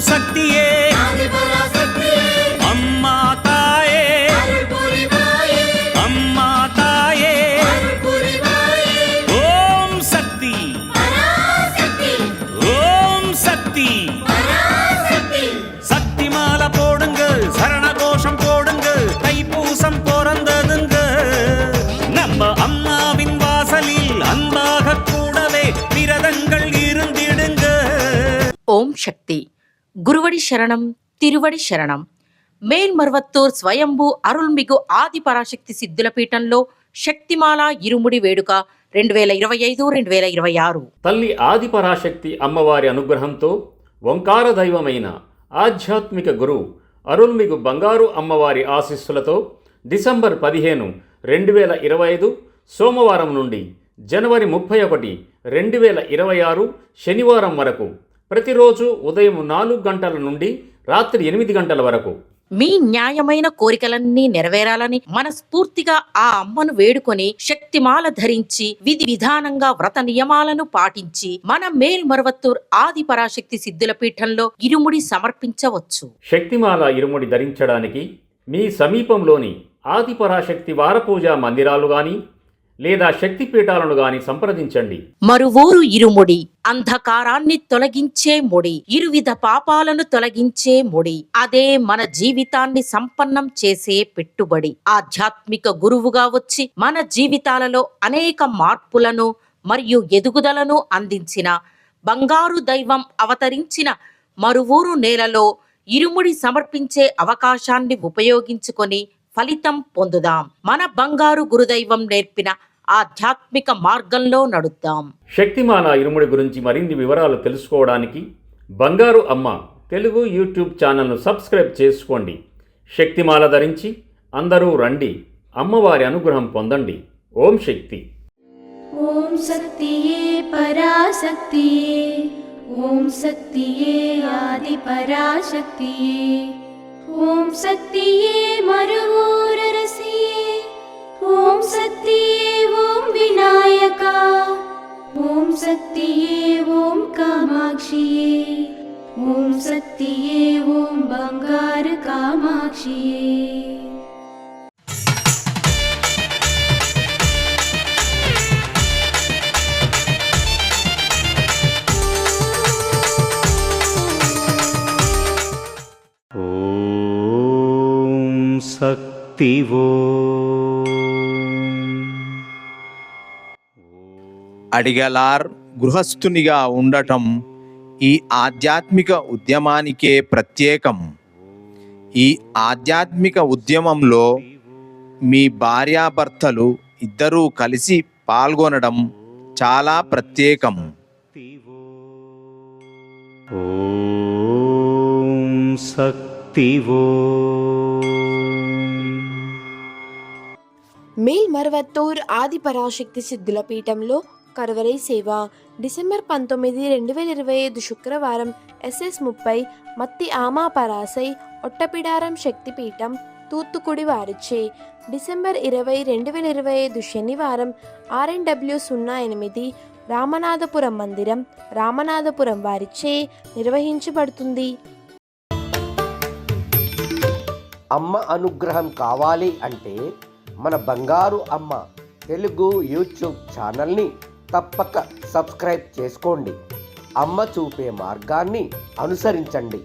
சக்தியே அம்மா தாயே அம்மா தாயே ஓம் சக்தி ஓம் சக்தி சக்தி மாலை போடுங்க சரண கோஷம் போடுங்க தைப்பூசம் பிறந்ததுங்க நம்ம அம்மாவின் வாசலில் அன்பாக கூடவே விரதங்கள் இருந்திடுங்க. ஓம் சக்தி. குருவடி சரணம், తిరువడి శరణం. మేల్మర్వత్తూర్ స్వయంభూ అరుల్మిగు ఆది పరాశక్తి సిద్ధుల పీఠంలో శక్తిమాల ఇరుముడి వేడుక 2025-2026. తల్లి ఆది పరాశక్తి అమ్మవారి అనుగ్రహంతో ఓంకార దైవమైన ఆధ్యాత్మిక గురు అరుల్మిగు బంగారు అమ్మవారి ఆశీస్సులతో డిసెంబర్ 15, 2025 సోమవారం నుండి జనవరి 31, 2026 శనివారం వరకు ప్రతిరోజు ఉదయం 4 గంటల నుండి రాత్రి 8 గంటల వరకు మీ న్యాయమైన కోరికలన్నీ నెరవేరాలని మనస్ఫూర్తిగా ఆ అమ్మను వేడుకొని శక్తిమాల ధరించి విధి విధానంగా వ్రత నియమాలను పాటించి మన మేల్మర్వత్తూర్ ఆది పరాశక్తి సిద్ధుల పీఠంలో ఇరుముడి సమర్పించవచ్చు. శక్తిమాల ఇరుముడి ధరించడానికి మీ సమీపంలోని ఆది పరాశక్తి వారపూజా మందిరాలు గాని లేదా శక్తిపీఠాలను గాని సంప్రదించండి. మరువూరు ఇరుముడి అంధకారాన్ని తొలగించే ముడి, ఇరువిధ పాపాలను తొలగించే ముడి, అదే మన జీవితాన్ని సంపన్నం చేసే పెట్టుబడి. ఆధ్యాత్మిక గురువుగా వచ్చి మన జీవితాలలో అనేక మార్పులను మరియు ఎదుగుదలను అందించిన బంగారు దైవం అవతరించిన మరువూరు నేలలో ఇరుముడి సమర్పించే అవకాశాన్ని ఉపయోగించుకొని ఫలితం పొందుదాం. మన బంగారు గురుదైవం నేర్పిన ఆధ్యాత్మిక మార్గంలో నడుద్దాం. శక్తిమాల ఇరుముడి గురించి మరిన్ని వివరాలు తెలుసుకోవడానికి బంగారు అమ్మ తెలుగు యూట్యూబ్ ఛానల్ను సబ్స్క్రైబ్ చేసుకోండి. శక్తిమాల ధరించి అందరూ రండి, అమ్మవారి అనుగ్రహం పొందండి. ఓం శక్తి. ఓం శక్తియే పరాశక్తియే, ఓం శక్తియే ఆది పరాశక్తియే, ఓం శక్తియే మరువూరరసియే, ఓం శక్తియే ఓం వినాయక, ఓం శక్తియే ఓం కామాక్షియే, ఓం శక్తియే ఓం బంగారు కామాక్షియే. శక్తివో అడిగలార్ గృహస్థునిగా ఉండటం ఈ ఆధ్యాత్మిక ఉద్యమానికే ప్రత్యేకం. ఈ ఆధ్యాత్మిక ఉద్యమంలో మీ భార్యాభర్తలు ఇద్దరూ కలిసి పాల్గొనడం చాలా ప్రత్యేకం. ఓం శక్తివో. మేల్మర్వత్తూర్ ఆది పరాశక్తి సిద్ధుల పీఠంలో కరవరై సేవ డిసెంబర్ 19, 2025 శుక్రవారం SS30 మత్తి ఆమా పరాసై ఒట్టపిడారం శక్తిపీఠం తూత్తుకుడి వారిచే డిసెంబర్ 20, 2025 శనివారం RNW08 రామనాథపురం మందిరం రామనాథపురం వారిచే నిర్వహించబడుతుంది. అమ్మ అనుగ్రహం కావాలి అంటే మన బంగారు అమ్మ తెలుగు యూట్యూబ్ ఛానల్ని తప్పక సబ్స్క్రైబ్ చేసుకోండి. అమ్మ చూపే మార్గాన్ని అనుసరించండి.